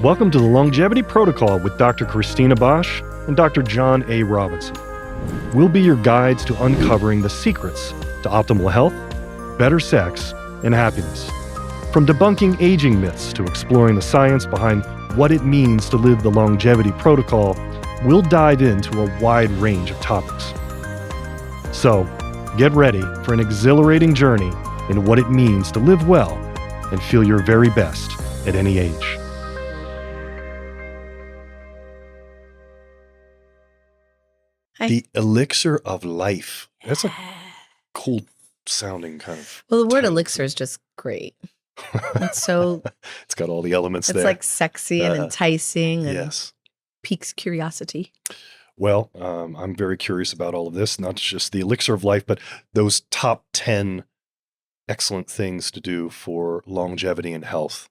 Welcome to the Longevity Protocol with Dr. Cristina Bosch and Dr. John A. Robinson. We'll be your guides to uncovering the secrets to optimal health, better sex, and happiness. From debunking aging myths to exploring the science behind what it means to live the Longevity Protocol, we'll dive into a wide range of topics. So, get ready for an exhilarating journey in what it means to live well and feel your very best at any age. The elixir of life. That's a cool sounding kind of. Well, the word title. elixir is just great. It's so. It's got all the elements It's there. like sexy and enticing and Yes. piques curiosity. Well, I'm very curious about all of this, not just the elixir of life, but those top 10 excellent things to do for longevity and health.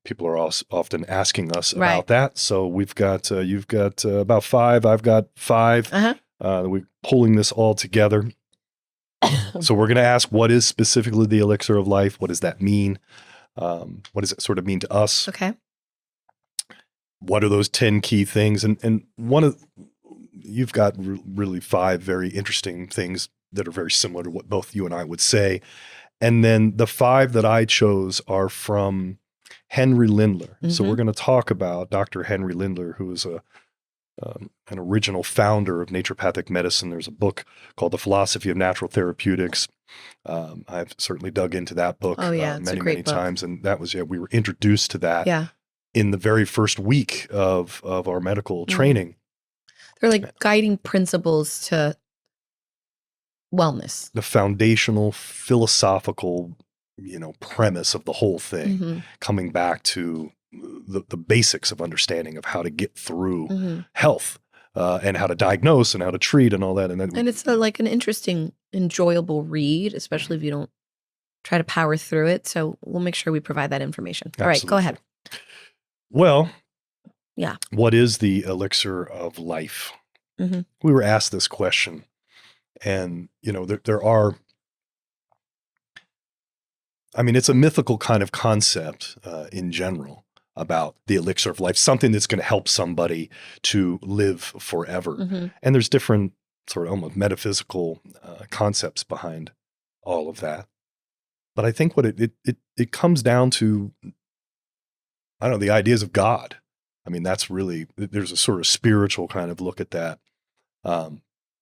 People are often asking us about that. So you've got about 5. I've got 5. We're pulling this all together. So we're going to ask, what is specifically the elixir of life? What does that mean? What does it sort of mean to us? Okay. What are those 10 key things? And you've got really 5 very interesting things that are very similar to what both you and I would say. And then the 5 that I chose are from Henry Lindler. So we're going to talk about Dr. Henry Lindler, who is an original founder of naturopathic medicine. There's a book called The Philosophy of Natural Therapeutics. I've certainly dug into that book many times. And that was, we were introduced to that in the very first week of our medical training. They're like guiding principles to wellness. The foundational philosophical premise of the whole thing, coming back to the basics of understanding of how to get through health and how to diagnose and how to treat and all that. And it's like an interesting, enjoyable read, especially if you don't try to power through it. So we'll make sure we provide that information. All right, go ahead. Well, what is the elixir of life? We were asked this question, and there are. I mean, it's a mythical kind of concept in general about the elixir of life, something that's going to help somebody to live forever. And there's different sort of almost metaphysical concepts behind all of that. But I think what it comes down to, I don't know, the ideas of God. I mean, that's really, there's a sort of spiritual kind of look at that.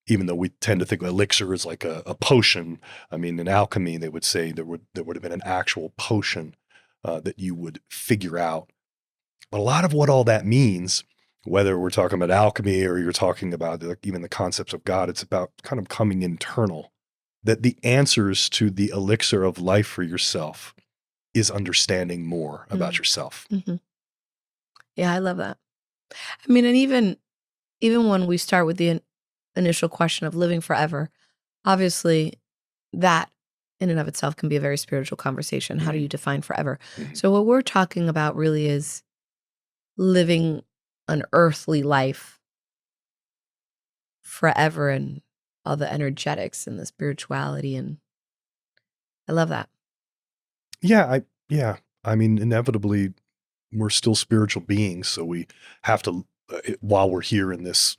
Even though we tend to think elixir is like a potion. I mean, in alchemy, they would say there would have been an actual potion that you would figure out. But a lot of what all that means, whether we're talking about alchemy or you're talking about even the concepts of God, it's about kind of coming internal. That the answers to the elixir of life for yourself is understanding more about yourself. Yeah, I love that. I mean, and even when we start with the initial question of living forever, obviously that in and of itself can be a very spiritual conversation. How do you define forever? So what we're talking about really is living an earthly life forever and all the energetics and the spirituality. And I love that. Yeah. I mean, inevitably we're still spiritual beings. So we have to, while we're here in this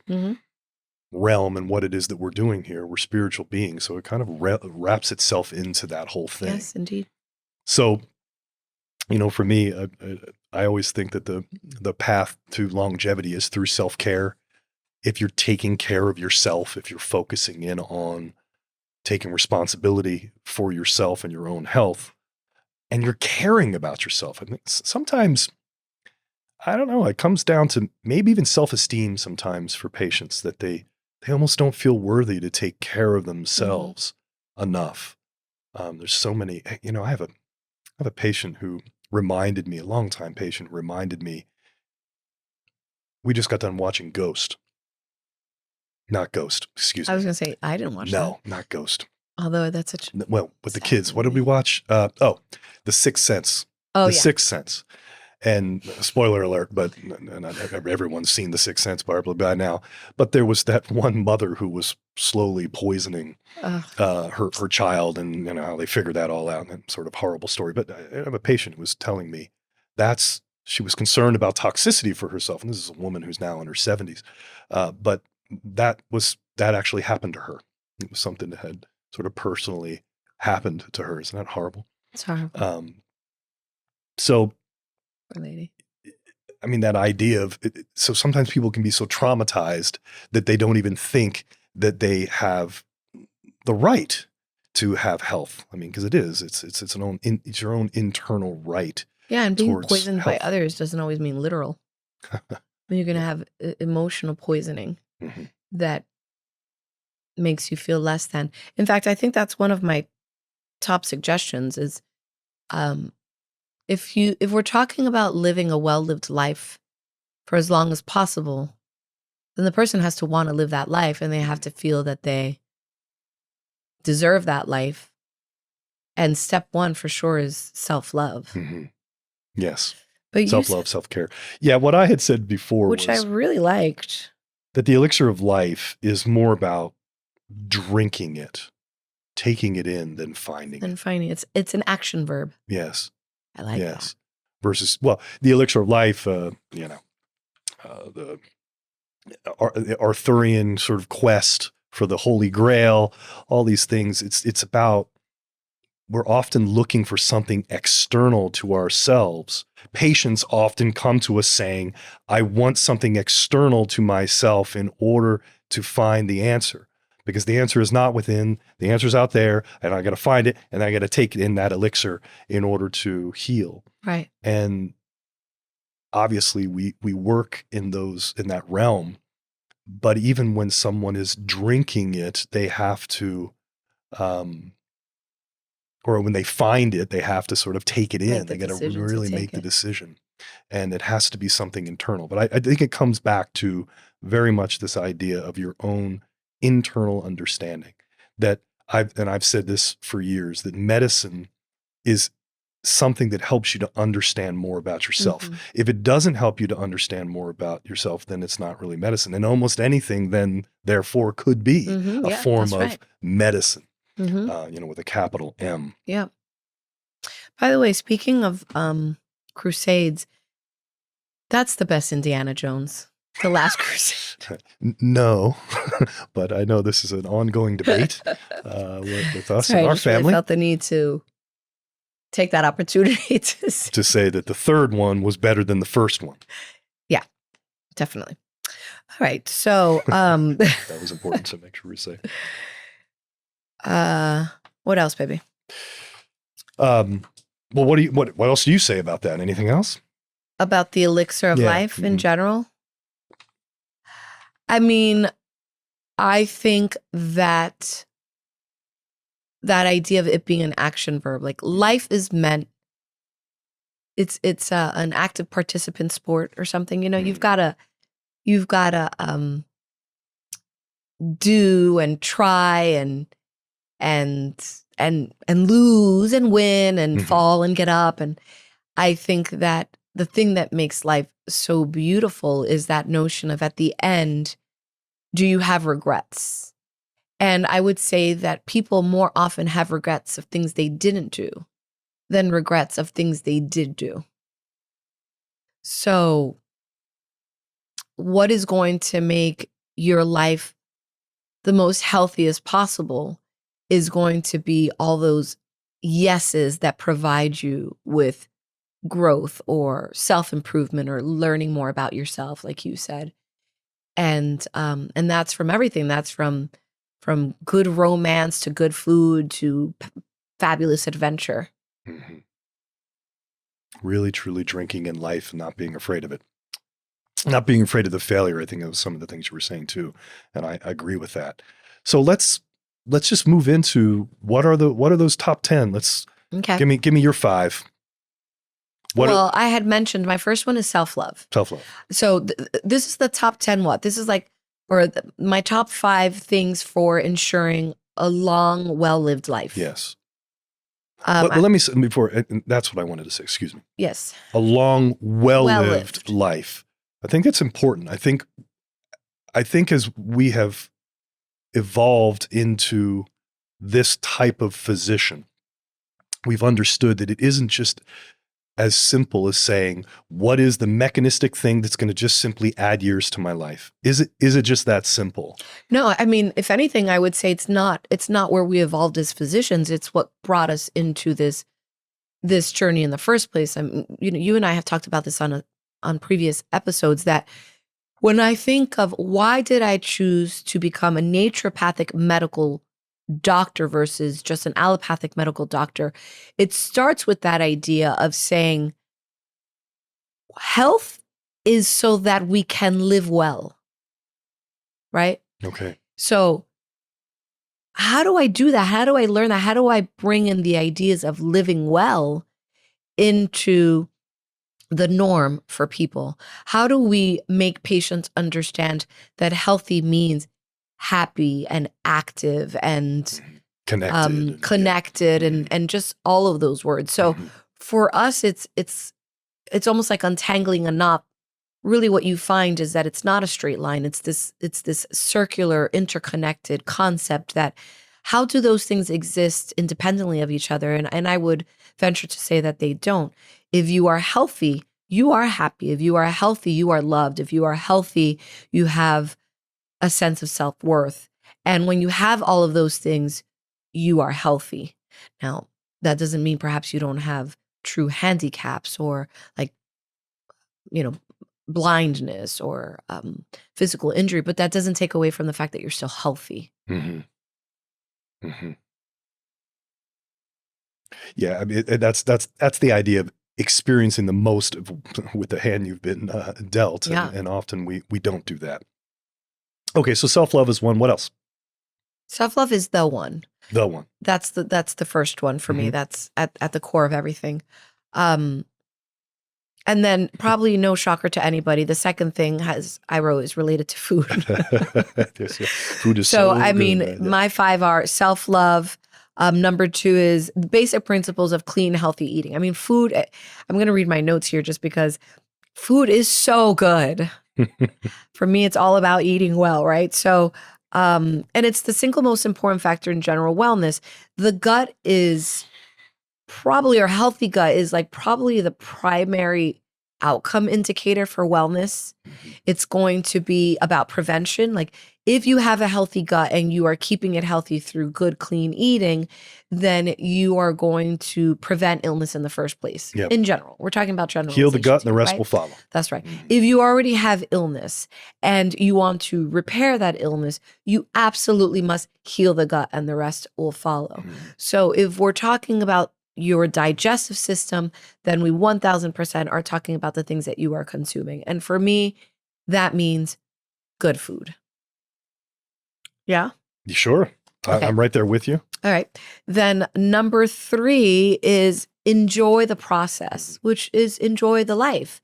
realm and what it is that we're doing here, we're spiritual beings. So it kind of wraps itself into that whole thing. Yes, indeed. So, for me, I always think that the path to longevity is through self-care. If you're taking care of yourself, if you're focusing in on taking responsibility for yourself and your own health, and you're caring about yourself, I mean, sometimes, I don't know, it comes down to maybe even self-esteem sometimes for patients, that they almost don't feel worthy to take care of themselves enough. There's so many, I have a patient who reminded me, a longtime patient reminded me, we just got done watching Ghost. Not Ghost, excuse me. I was going to say, I didn't watch that. No, not Ghost. Although that's such. Well, with the kids, what did we watch? The Sixth Sense. Oh, The Sixth Sense. And spoiler alert, but not everyone's seen The Sixth Sense probably by now. But there was that one mother who was slowly poisoning her child, and how they figured that all out. And sort of horrible story. But I have a patient who was telling me that's she was concerned about toxicity for herself. And this is a woman who's now in her 70s. But that actually happened to her. It was something that had sort of personally happened to her. Isn't that horrible? It's horrible. So, poor lady. I mean, that idea of, so sometimes people can be so traumatized that they don't even think that they have the right to have health. I mean, because it's your own internal right. Yeah, and being towards poisoned by health. others doesn't always mean literal. You're going to have emotional poisoning that makes you feel less than. In fact, I think that's one of my top suggestions is if we're talking about living a well-lived life for as long as possible, then the person has to want to live that life, and they have to feel that they deserve that life. And step one for sure is self-love. Yes. But self-love, self-care. Yeah, what I had said before which I really liked, that the elixir of life is more about drinking it, taking it in, than finding it. It's an action verb. Yes. I like that. Versus, well, the elixir of life, the Arthurian sort of quest for the Holy Grail, all these things. It's about, we're often looking for something external to ourselves. Patients often come to us saying, I want something external to myself in order to find the answer, because the answer is not within, the answer is out there, and I got to find it, and I got to take it in that elixir in order to heal. Right. And obviously we work in that realm, but even when someone is drinking it, they have to, or when they find it, they have to sort of take it in. They got to really make the decision. And it has to be something internal. But I think it comes back to very much this idea of your own internal understanding. That I've said this for years, that medicine is something that helps you to understand more about yourself. If it doesn't help you to understand more about yourself, then it's not really medicine. And almost anything then, therefore, could be a form of medicine. With a capital M. Yeah. By the way, speaking of crusades, that's the best Indiana Jones, The Last Crusade. No, but I know this is an ongoing debate with us and our family. Really felt the need to take that opportunity to say that the third one was better than the first one. Yeah, definitely. All right, so that was important to make sure we say. What else, baby? Well, what else do you say about that? Anything else? About the elixir of life in general? I mean, I think that idea of it being an action verb, like life is meant, it's an active participant sport or something, you've got to do and try and lose and win and fall and get up. And I think that the thing that makes life so beautiful is that notion of, at the end, do you have regrets? And I would say that people more often have regrets of things they didn't do than regrets of things they did do. So what is going to make your life the most healthiest possible is going to be all those yeses that provide you with growth or self-improvement or learning more about yourself, like you said. And that's from everything. That's from good romance to good food to fabulous adventure. Really, truly drinking in life and not being afraid of it. Not being afraid of the failure. I think that was some of the things you were saying too. And I agree with that. So let's just move into what are those top 10? Give me your 5. I had mentioned my first one is self-love. Self-love. So this is the top 10 this is like, my top 5 things for ensuring a long, well-lived life. Yes. Let me say before, that's what I wanted to say, excuse me. Yes. A long, well-lived life. I think that's important. I think as we have evolved into this type of physician, we've understood that it isn't just as simple as saying, what is the mechanistic thing that's going to just simply add years to my life? Is it just that simple? No, I mean, if anything, I would say it's not where we evolved as physicians. It's what brought us into this journey in the first place. You and I have talked about this on previous episodes, that when I think of why did I choose to become a naturopathic medical doctor versus just an allopathic medical doctor, it starts with that idea of saying health is so that we can live well, right? Okay. So how do I do that? How do I learn that? How do I bring in the ideas of living well into the norm for people? How do we make patients understand that healthy means happy and active and connected and just all of those words? So for us, it's almost like untangling a knot. Really what you find is that it's not a straight line. It's this circular, interconnected concept that how do those things exist independently of each other? And I would venture to say that they don't. If you are healthy, you are happy. If you are healthy, you are loved. If you are healthy, you have a sense of self-worth. And when you have all of those things, you are healthy. Now, that doesn't mean perhaps you don't have true handicaps or blindness or physical injury, but that doesn't take away from the fact that you're still healthy. Yeah, I mean, that's the idea of experiencing the most with the hand you've been dealt, and often we don't do that. Okay, so self-love is one. What else? Self-love is the one. The one. That's the first one for me. That's at the core of everything. And then probably no shocker to anybody, the second thing I wrote is related to food. Food is so I good, mean, my 5 are self-love. Number 2 is basic principles of clean, healthy eating. I mean, food, I'm going to read my notes here just because food is so good. For me, it's all about eating well, right? So, and it's the single most important factor in general wellness. The gut is probably, or healthy gut is like probably the primary outcome indicator for wellness. It's going to be about prevention. Like if you have a healthy gut and you are keeping it healthy through good, clean eating, then you are going to prevent illness in the first place. Yep. In general, we're talking about general. Heal the gut and the rest will follow. That's right. If you already have illness and you want to repair that illness, you absolutely must heal the gut and the rest will follow. So if we're talking about your digestive system, then we 1000% are talking about the things that you are consuming. And for me, that means good food. Yeah? You sure? Okay. I'm right there with you. All right. Then number 3 is enjoy the process, which is enjoy the life.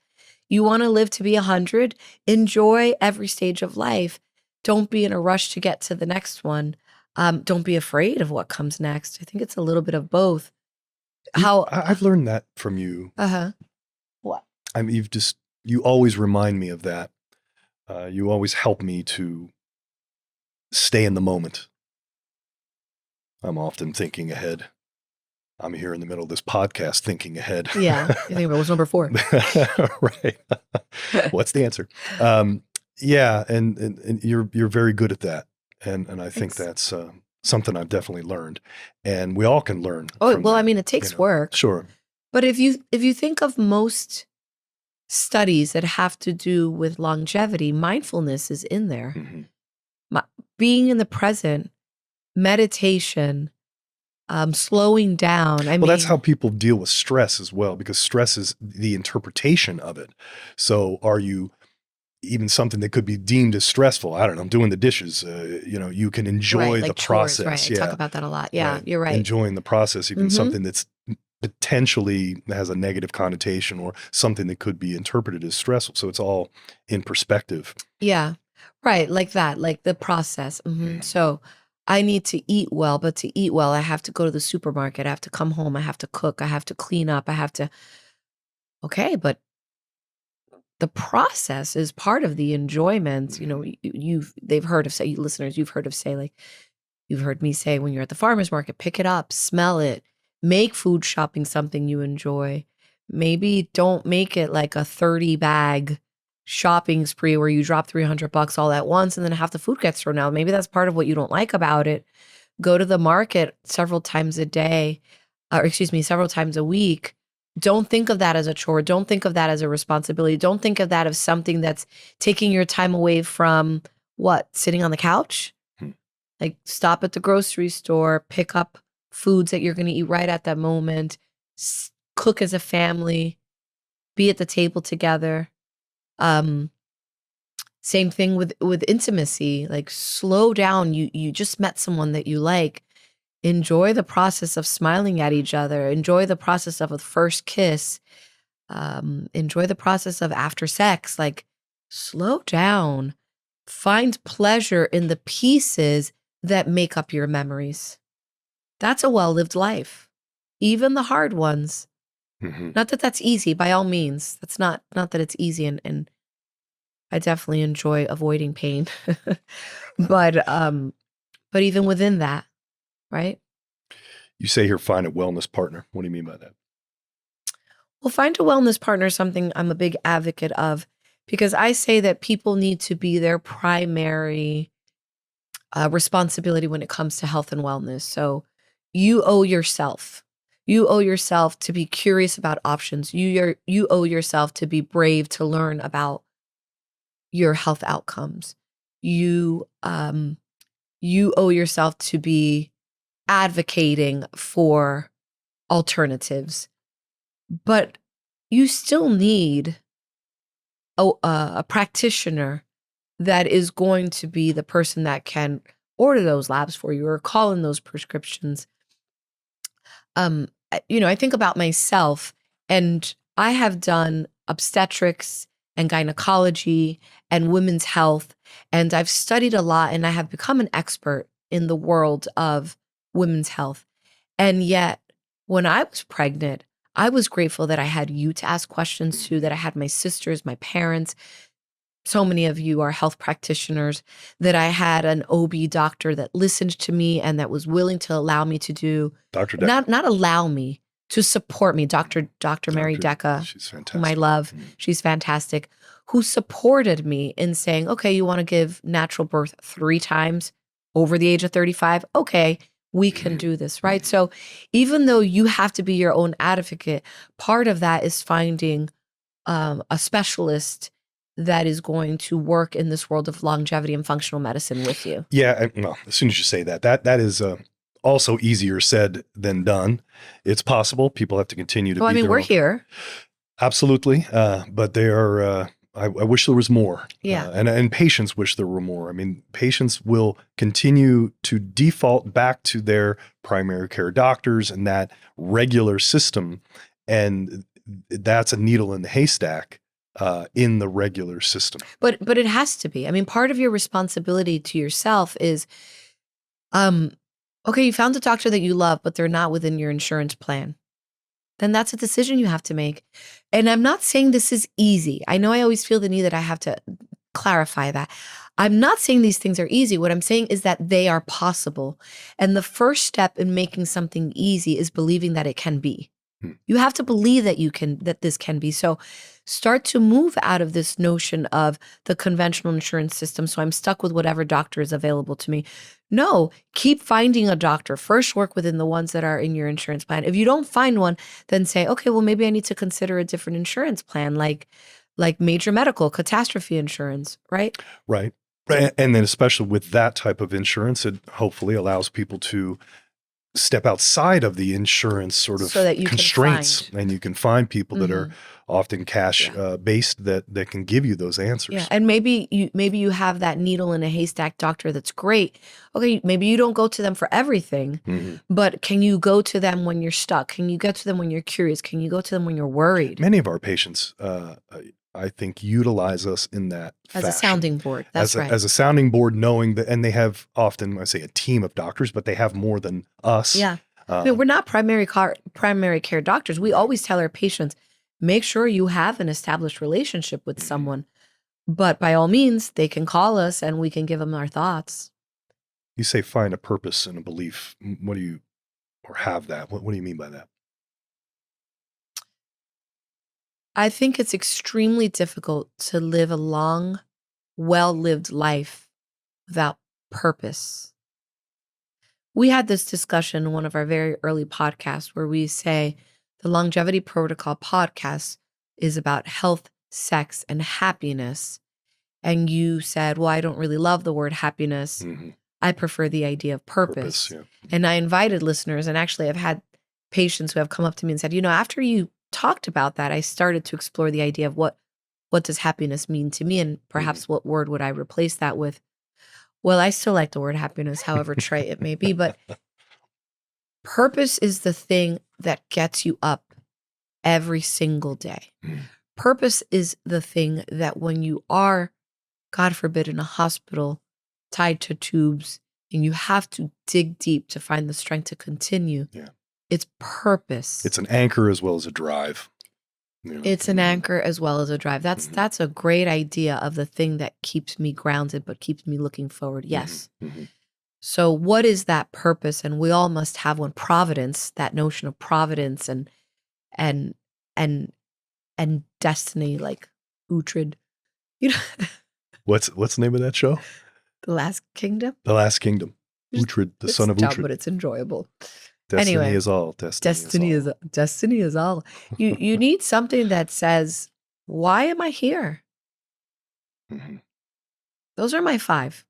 You want to live to be 100, enjoy every stage of life. Don't be in a rush to get to the next one. Don't be afraid of what comes next. I think it's a little bit of both. I've learned that from you. What? I mean, you always remind me of that. You always help me to stay in the moment. I'm often thinking ahead. I'm here in the middle of this podcast thinking ahead. Yeah. You think about what's number 4? Right. What's the answer? Yeah. And you're very good at that. And I think that's something I've definitely learned, and we all can learn. Oh, well, I mean, it takes work. Sure. But if you think of most studies that have to do with longevity, mindfulness is in there. Being in the present, meditation, slowing down. I mean, that's how people deal with stress as well, because stress is the interpretation of it. So are you even something that could be deemed as stressful? I don't know, I'm doing the dishes. You can enjoy the process. Right. I talk about that a lot. Yeah, you're right. Enjoying the process, even something that's potentially has a negative connotation or something that could be interpreted as stressful. So it's all in perspective. Yeah, right. Like that, like the process. So I need to eat well, but to eat well, I have to go to the supermarket. I have to come home. I have to cook. I have to clean up. I have to. Okay, but the process is part of the enjoyment. They've heard of, say, you listeners, you've heard me say, when you're at the farmer's market, pick it up, smell it, make food shopping something you enjoy, maybe don't make it like a 30 bag shopping spree where you drop $300 all at once and then half the food gets thrown out. Maybe that's part of what you don't like about it. Go to the market several times a day, several times a week. Don't think of that as a chore. Don't think of that as a responsibility. Don't think of that as something that's taking your time away from sitting on the couch? Like, stop at the grocery store, pick up foods that you're going to eat right at that moment, cook as a family, be at the table together. Same thing with intimacy. Like, slow down. You just met someone that you like. Enjoy the process of smiling at each other. Enjoy the process of a first kiss. Enjoy the process of after sex. Like, slow down. Find pleasure in the pieces that make up your memories. That's a well-lived life. Even the hard ones. Mm-hmm. Not that that's easy, by all means. That's not that it's easy, and I definitely enjoy avoiding pain. But even within that, right? You say here, find a wellness partner. What do you mean by that? Well, find a wellness partner is something I'm a big advocate of, because I say that people need to be their primary responsibility when it comes to health and wellness. So you owe yourself. You owe yourself to be curious about options. You owe yourself to be brave to learn about your health outcomes. You owe yourself to be advocating for alternatives. But you still need a practitioner that is going to be the person that can order those labs for you or call in those prescriptions. I think about myself, and I have done obstetrics and gynecology and women's health, and I've studied a lot, and I have become an expert in the world of women's health. And yet, when I was pregnant, I was grateful that I had you to ask questions to, that I had my sisters, my parents. So many of you are health practitioners, that I had an OB doctor that listened to me and that was willing to allow me to do, Dr. Decker. not allow me, to support me. Dr. Mary Decca, she's fantastic. whom I love. She's fantastic. Who supported me in saying, okay, you want to give natural birth 3 times over the age of 35? Okay, we can do this, right? So even though you have to be your own advocate, part of that is finding a specialist that is going to work in this world of longevity and functional medicine with you. Yeah, well, as soon as you say that is also easier said than done. It's possible. People have to continue to. Well, I mean, we're here. Absolutely, but they are. I wish there was more. Yeah, and patients wish there were more. I mean, patients will continue to default back to their primary care doctors and that regular system, and that's a needle in the haystack. In the regular system. But it has to be. I mean, part of your responsibility to yourself is, okay, you found a doctor that you love, but they're not within your insurance plan. Then that's a decision you have to make. And I'm not saying this is easy. I know I always feel the need that I have to clarify that. I'm not saying these things are easy. What I'm saying is that they are possible. And the first step in making something easy is believing that it can be. You have to believe that this can be. So start to move out of this notion of the conventional insurance system. So I'm stuck with whatever doctor is available to me. No, keep finding a doctor. First, work within the ones that are in your insurance plan. If you don't find one, then say, okay, well, maybe I need to consider a different insurance plan, like major medical, catastrophe insurance, right? Right. And then especially with that type of insurance, it hopefully allows people to step outside of the insurance sort of constraints, and you can find people that are often cash based that can give you those answers. Yeah, and maybe you have that needle in a haystack doctor that's great. Okay, maybe you don't go to them for everything, but can you go to them when you're stuck? Can you go to them when you're curious? Can you go to them when you're worried? Many of our patients, I think, utilize us in that as fashion. A sounding board. That's right. As a sounding board, knowing that, and they have often, I say, a team of doctors, but they have more than us. Yeah, I mean, we're not primary care doctors. We always tell our patients, make sure you have an established relationship with someone, but by all means, they can call us and we can give them our thoughts. You say find a purpose and a belief. What do you, or have that? What do you mean by that? I think it's extremely difficult to live a long, well-lived life without purpose. We had this discussion in one of our very early podcasts where we say the Longevity Protocol podcast is about health, sex, and happiness. And you said, well, I don't really love the word happiness. Mm-hmm. I prefer the idea of purpose. Yeah. And I invited listeners, and actually I've had patients who have come up to me and said, after you talked about that, I started to explore the idea of what does happiness mean to me, and perhaps what word would I replace that with? Well, I still like the word happiness, however trite it may be, but purpose is the thing that gets you up every single day. Purpose is the thing that when you are, God forbid, in a hospital, tied to tubes, and you have to dig deep to find the strength to continue. Yeah. It's purpose. It's an anchor as well as a drive. It's an anchor as well as a drive. That's a great idea of the thing that keeps me grounded, but keeps me looking forward. Yes. Mm-hmm. So what is that purpose? And we all must have one. Providence, that notion of providence and destiny, like Uhtred. What's the name of that show? The Last Kingdom? The Last Kingdom. Uhtred, the son of dumb, Uhtred. but it's enjoyable. Destiny anyway, is all. Destiny is all. You need something that says, why am I here? Mm-hmm. Those are my 5.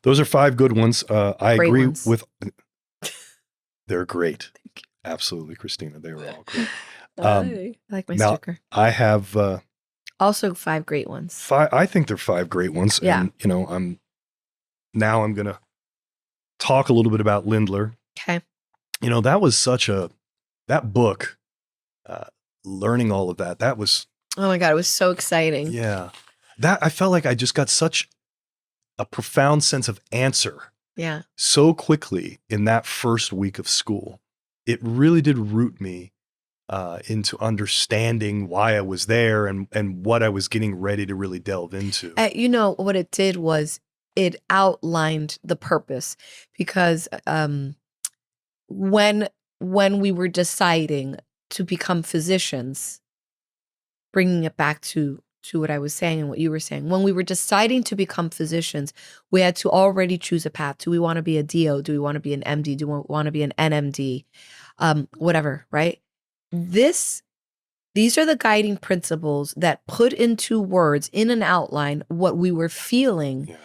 Those are 5 good ones. I Great agree ones. with. They're great. Absolutely, Christina. They were all great. I like my now, sticker. I have also 5 great ones. 5. I think they're 5 great ones. Yeah. And I'm gonna talk a little bit about Lindler. Okay. That was that book, learning all of that. That was. Oh my God, it was so exciting. Yeah. That I felt like I just got such a profound sense of answer. Yeah. So quickly in that first week of school. It really did root me into understanding why I was there and what I was getting ready to really delve into. What it did was it outlined the purpose, because when we were deciding to become physicians, bringing it back to what I was saying and what you were saying, when we were deciding to become physicians, we had to already choose a path. Do we want to be a DO? Do we want to be an MD? Do we want to be an NMD? Whatever, right? These are the guiding principles that put into words, in an outline, what we were feeling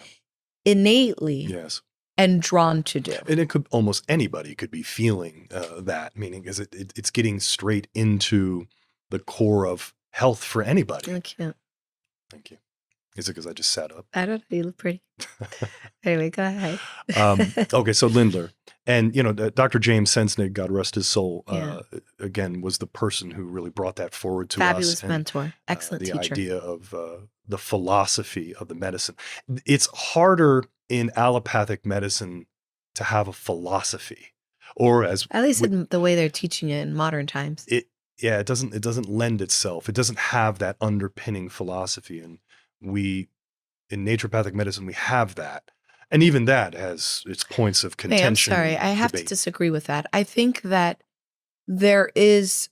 innately. Yes. And drawn to do. And it could, almost anybody could be feeling that, meaning is it's getting straight into the core of health for anybody. I can't. Thank you. Is it because I just sat up? I don't know. You look pretty. Anyway, go ahead. Okay, so Lindler. And, Dr. James Sensenig, God rest his soul, again, was the person who really brought that forward to us. Fabulous mentor. Excellent teacher. The idea of the philosophy of the medicine. It's harder in allopathic medicine to have a philosophy, or at least in the way they're teaching it in modern times. It doesn't lend itself. It doesn't have that underpinning philosophy. And in naturopathic medicine, we have that. And even that has its points of contention. I'm sorry. I have to disagree with that. I think that there is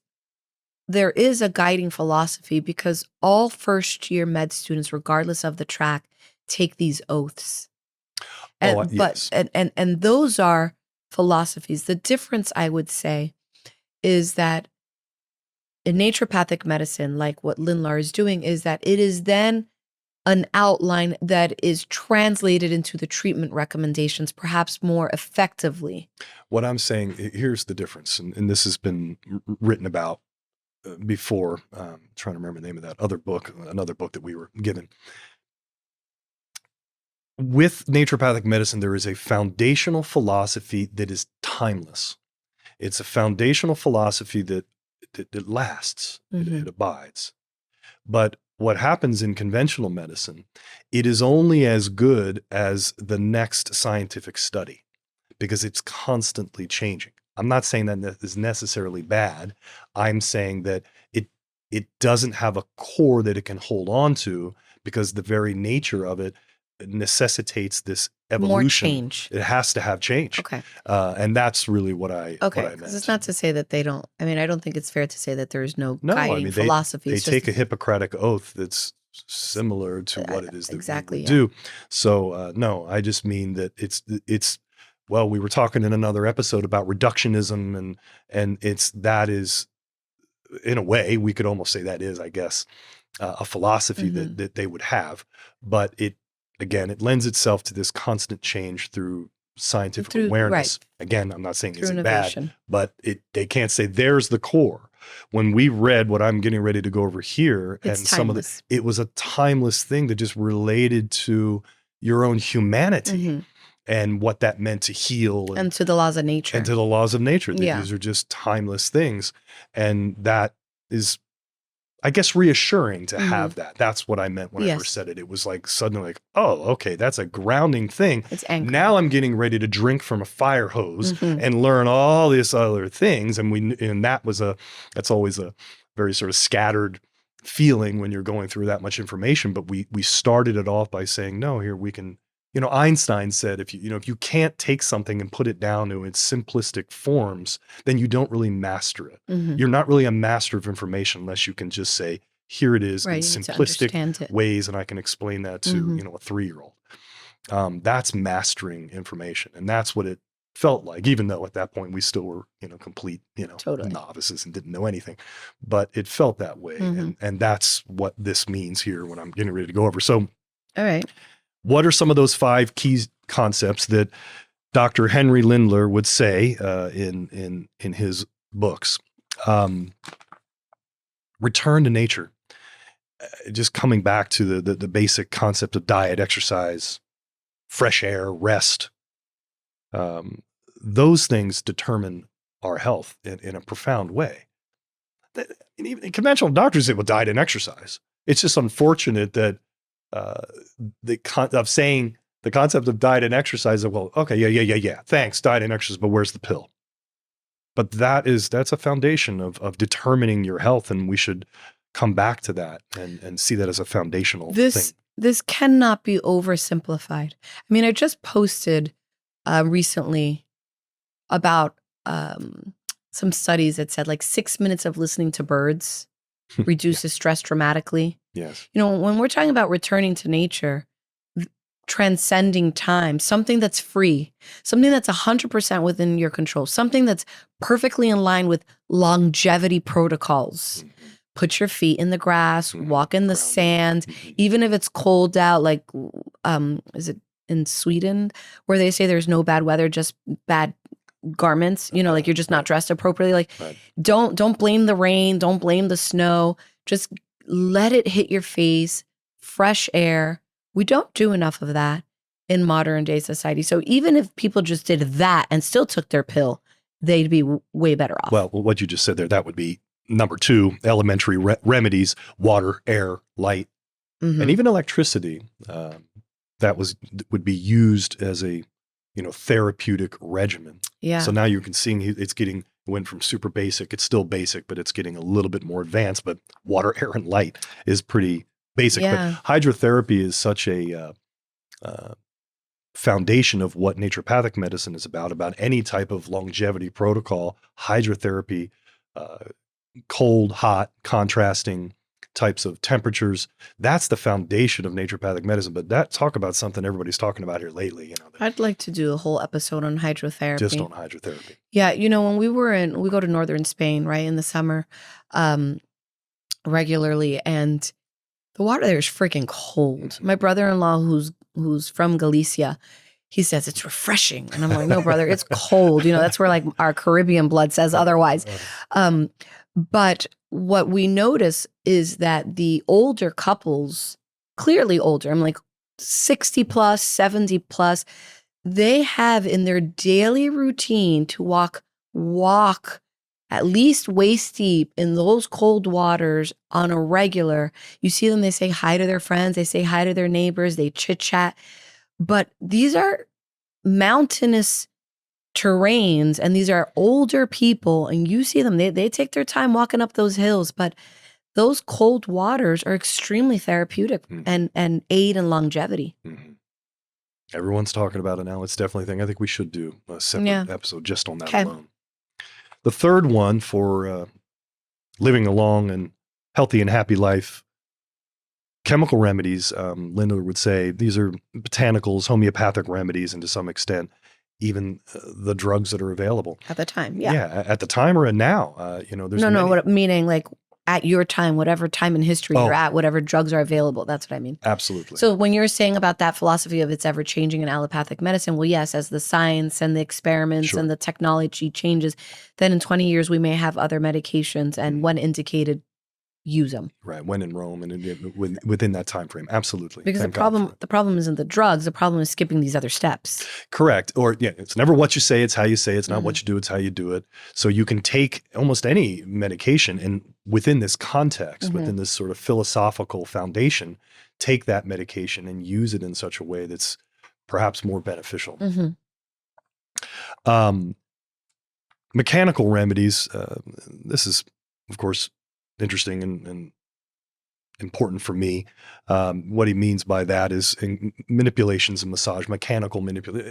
a guiding philosophy, because all first-year med students, regardless of the track, take these oaths. Yes. And those are philosophies. The difference, I would say, is that in naturopathic medicine, like what Lindlar is doing, is that it is then an outline that is translated into the treatment recommendations, perhaps more effectively. What I'm saying, here's the difference, and this has been written about before. Trying to remember the name of that other book, another book that we were given. With naturopathic medicine, there is a foundational philosophy that is timeless. It's a foundational philosophy that lasts, it abides. But what happens in conventional medicine, it is only as good as the next scientific study, because it's constantly changing. I'm not saying that is necessarily bad. I'm saying that it doesn't have a core that it can hold on to, because the very nature of it necessitates this More evolution. change. It has to have change. Okay. And that's really what I Okay. meant. Because it's not to say that they don't. I mean, I don't think it's fair to say that there is no No, I guiding mean, philosophy. they It's take just a Hippocratic oath that's similar to what it is that exactly, we would do. So no, I just mean that it's well, we were talking in another episode about reductionism, and that is, in a way, we could almost say that is, I guess, a philosophy that they would have, but it lends itself to this constant change through scientific awareness. Right. Again, I'm not saying it's bad, but they can't say there's the core. When we read what I'm getting ready to go over here, it's and timeless. it was a timeless thing that just related to your own humanity and what that meant to heal and to the laws of nature. And to the laws of nature. These are just timeless things. And that is, I guess, reassuring to have that. That's what I meant when I first said it. It was like suddenly like, oh, okay, that's a grounding thing. It's anchored. Now I'm getting ready to drink from a fire hose and learn all these other things. And that's always a very sort of scattered feeling when you're going through that much information. But we started it off by saying, no, here we can, Einstein said, if you can't take something and put it down to its simplistic forms, then you don't really master it. You're not really a master of information unless you can just say, here it is in simplistic ways, and I can explain that to, a 3-year-old. That's mastering information. And that's what it felt like, even though at that point we still were, complete, novices and didn't know anything. But it felt that way. And that's what this means here when I'm getting ready to go over. So, all right. What are some of those 5 key concepts that Dr. Henry Lindler would say in his books? Return to nature. Just coming back to the basic concept of diet, exercise, fresh air, rest. Those things determine our health in a profound way. Even conventional doctors say, well, diet and exercise. It's just unfortunate that the concept of diet and exercise, well, okay, yeah. Thanks, diet and exercise, but where's the pill? But that's a foundation of determining your health, and we should come back to that and see that as a foundational thing. This cannot be oversimplified. I mean, I just posted recently about some studies that said like 6 minutes of listening to birds reduces stress dramatically. Yes. When we're talking about returning to nature, transcending time, something that's free, something that's 100% within your control, something that's perfectly in line with longevity protocols. Put your feet in the grass, walk in the sand, even if it's cold out, like, is it in Sweden where they say there's no bad weather, just bad garments, like you're just not dressed appropriately. Like, don't blame the rain, don't blame the snow, just let it hit your face, fresh air. We don't do enough of that in modern day society. So even if people just did that and still took their pill, they'd be way better off. Well, what you just said there, that would be number 2, elementary remedies: water, air, light, and even electricity. That would be used as a therapeutic regimen. Yeah. So now you can see it went from super basic. It's still basic, but it's getting a little bit more advanced. But water, air, and light is pretty basic. Yeah. But hydrotherapy is such a foundation of what naturopathic medicine is about any type of longevity protocol. Hydrotherapy, cold, hot, contrasting types of temperatures. That's the foundation of naturopathic medicine. But talk about something everybody's talking about here lately. I'd like to do a whole episode on hydrotherapy. Just on hydrotherapy. Yeah. When we go to northern Spain, right, in the summer, regularly, and the water there is freaking cold. My brother-in-law, who's from Galicia, he says it's refreshing. And I'm like, no, brother, it's cold. That's where like our Caribbean blood says otherwise. But what we notice is that the older couples, clearly older, I'm like 60 plus, 70 plus, they have in their daily routine to walk at least waist deep in those cold waters on a regular. You see them, they say hi to their friends, they say hi to their neighbors, they chit chat. But these are mountainous terrains, and these are older people, and you see them, they take their time walking up those hills, but those cold waters are extremely therapeutic and aid in longevity. Everyone's talking about it now. It's definitely a thing. I think we should do a separate episode just on that Okay. alone. The third one for living a long and healthy and happy life, chemical remedies, Linda would say, these are botanicals, homeopathic remedies, and to some extent, even the drugs that are available. At the time, yeah. Yeah, at the time or now. You know, there's what meaning like at your time, whatever time in history you're at, whatever drugs are available. That's what I mean. Absolutely. So when you're saying about that philosophy of it's ever changing in allopathic medicine, well, yes, as the science and the experiments and the technology changes, then in 20 years we may have other medications, and when indicated, use them. Right, when in Rome and within that time frame, absolutely. Because the problem isn't the drugs. The problem is skipping these other steps. Correct. Or it's never what you say, it's how you say it. It's not what you do, it's how you do it. So you can take almost any medication, and within this context, within this sort of philosophical foundation, take that medication and use it in such a way that's perhaps more beneficial. Mechanical remedies. This is, of course, interesting and important for me. What he means by that is manipulations and massage, mechanical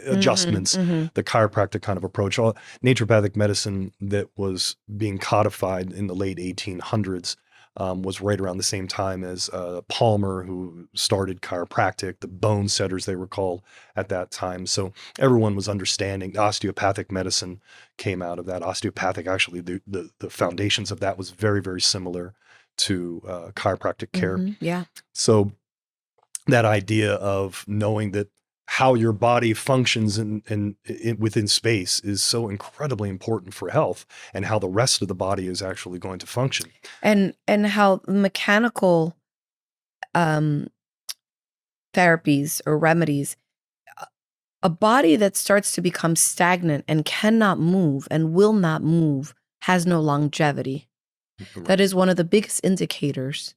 adjustments, the chiropractic kind of approach. All naturopathic medicine that was being codified in the late 1800s was right around the same time as Palmer, who started chiropractic, the bone setters they were called at that time. So everyone was understanding. Osteopathic medicine came out of that. Osteopathic, actually, the foundations of that was very, very similar to chiropractic care. Yeah. So that idea of knowing that how your body functions in within space is so incredibly important for health, and how the rest of the body is actually going to function. And how mechanical therapies or remedies, a body that starts to become stagnant and cannot move and will not move has no longevity. Right. That is one of the biggest indicators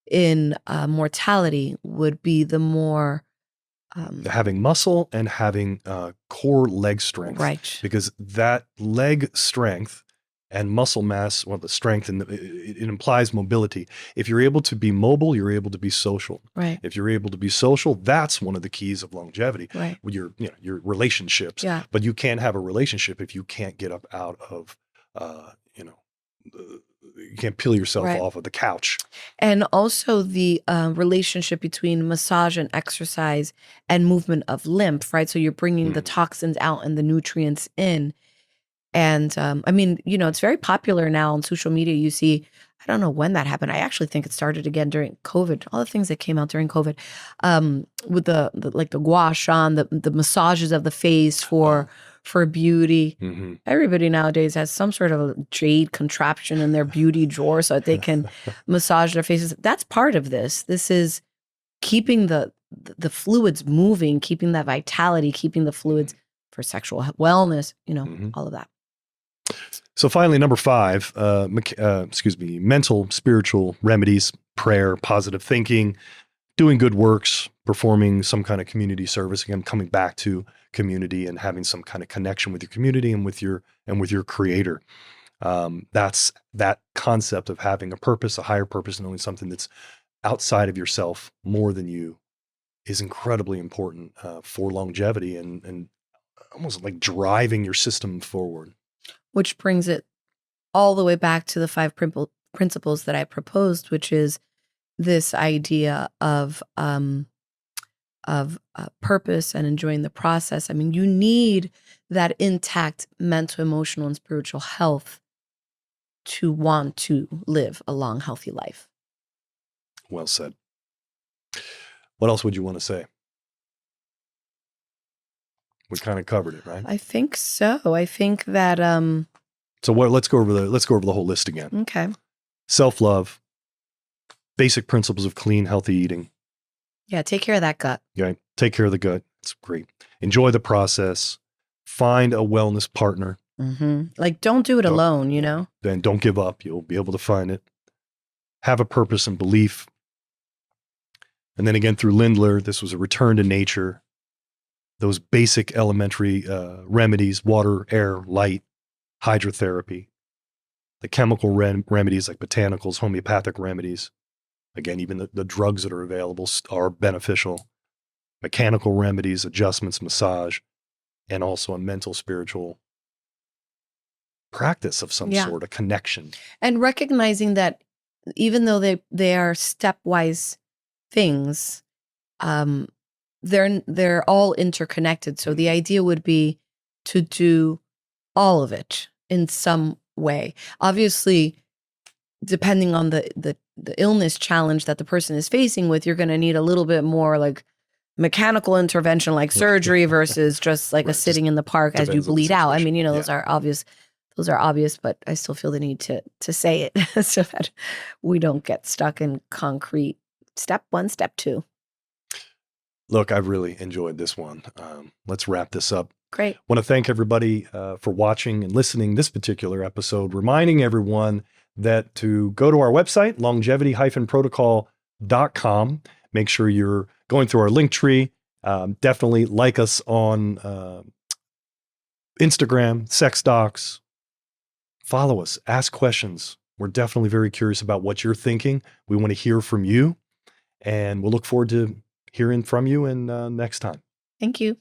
in mortality, would be the more having muscle and having core leg strength. Right. Because that leg strength and muscle mass, well, the strength, and it implies mobility. If you're able to be mobile, you're able to be social. Right. If you're able to be social, that's one of the keys of longevity. Right. With your relationships. Yeah. But you can't have a relationship if you can't get up out of, you can't peel yourself off of the couch. And also the relationship between massage and exercise and movement of lymph, right? So you're bringing the toxins out and the nutrients in. And I mean, it's very popular now on social media. You see, I don't know when that happened. I actually think it started again during COVID. All the things that came out during COVID, with the like the gua sha, the massages of the face for beauty. Everybody nowadays has some sort of a jade contraption in their beauty drawer so that they can massage their faces. That's part of this. This is keeping the fluids moving, keeping that vitality, keeping the fluids for sexual wellness, all of that. So finally, number 5, mental, spiritual remedies, prayer, positive thinking, doing good works, performing some kind of community service. Again, coming back to community and having some kind of connection with your community and with your creator. That's that concept of having a purpose, a higher purpose, knowing something that's outside of yourself, more than you, is incredibly important for longevity and almost like driving your system forward. Which brings it all the way back to the 5 principles that I proposed, which is this idea of purpose and enjoying the process. I mean, you need that intact mental, emotional, and spiritual health to want to live a long, healthy life. Well said. What else would you want to say? We kind of covered it, right? I think so. I think that So let's go over the whole list again. Okay. Self-love, basic principles of clean, healthy eating. Yeah, take care of that gut. Yeah, take care of the gut. It's great. Enjoy the process. Find a wellness partner. Like, don't do it alone, Then don't give up. You'll be able to find it. Have a purpose and belief. And then again, through Lindler, this was a return to nature. Those basic elementary remedies, water, air, light, hydrotherapy, the chemical remedies like botanicals, homeopathic remedies. Again, even the drugs that are available are beneficial. mechanical remedies, adjustments, massage, and also a mental, spiritual practice of some sort, a connection. And recognizing that even though they are stepwise things, they're all interconnected. So the idea would be to do all of it in some way. Obviously, depending on the illness challenge that the person is facing with, you're going to need a little bit more like mechanical intervention, like surgery, versus just like a sitting in the park as you bleed out. I mean, those are obvious. Those are obvious, but I still feel the need to say it so that we don't get stuck in concrete step 1, step 2. Look, I've really enjoyed this one. Let's wrap this up. Great. I want to thank everybody for watching and listening this particular episode, reminding everyone that to go to our website, longevity-protocol.com. Make sure you're going through our link tree. Definitely like us on Instagram, Sex Docs. Follow us, ask questions. We're definitely very curious about what you're thinking. We want to hear from you, and we'll look forward to hearing from you next time. Thank you.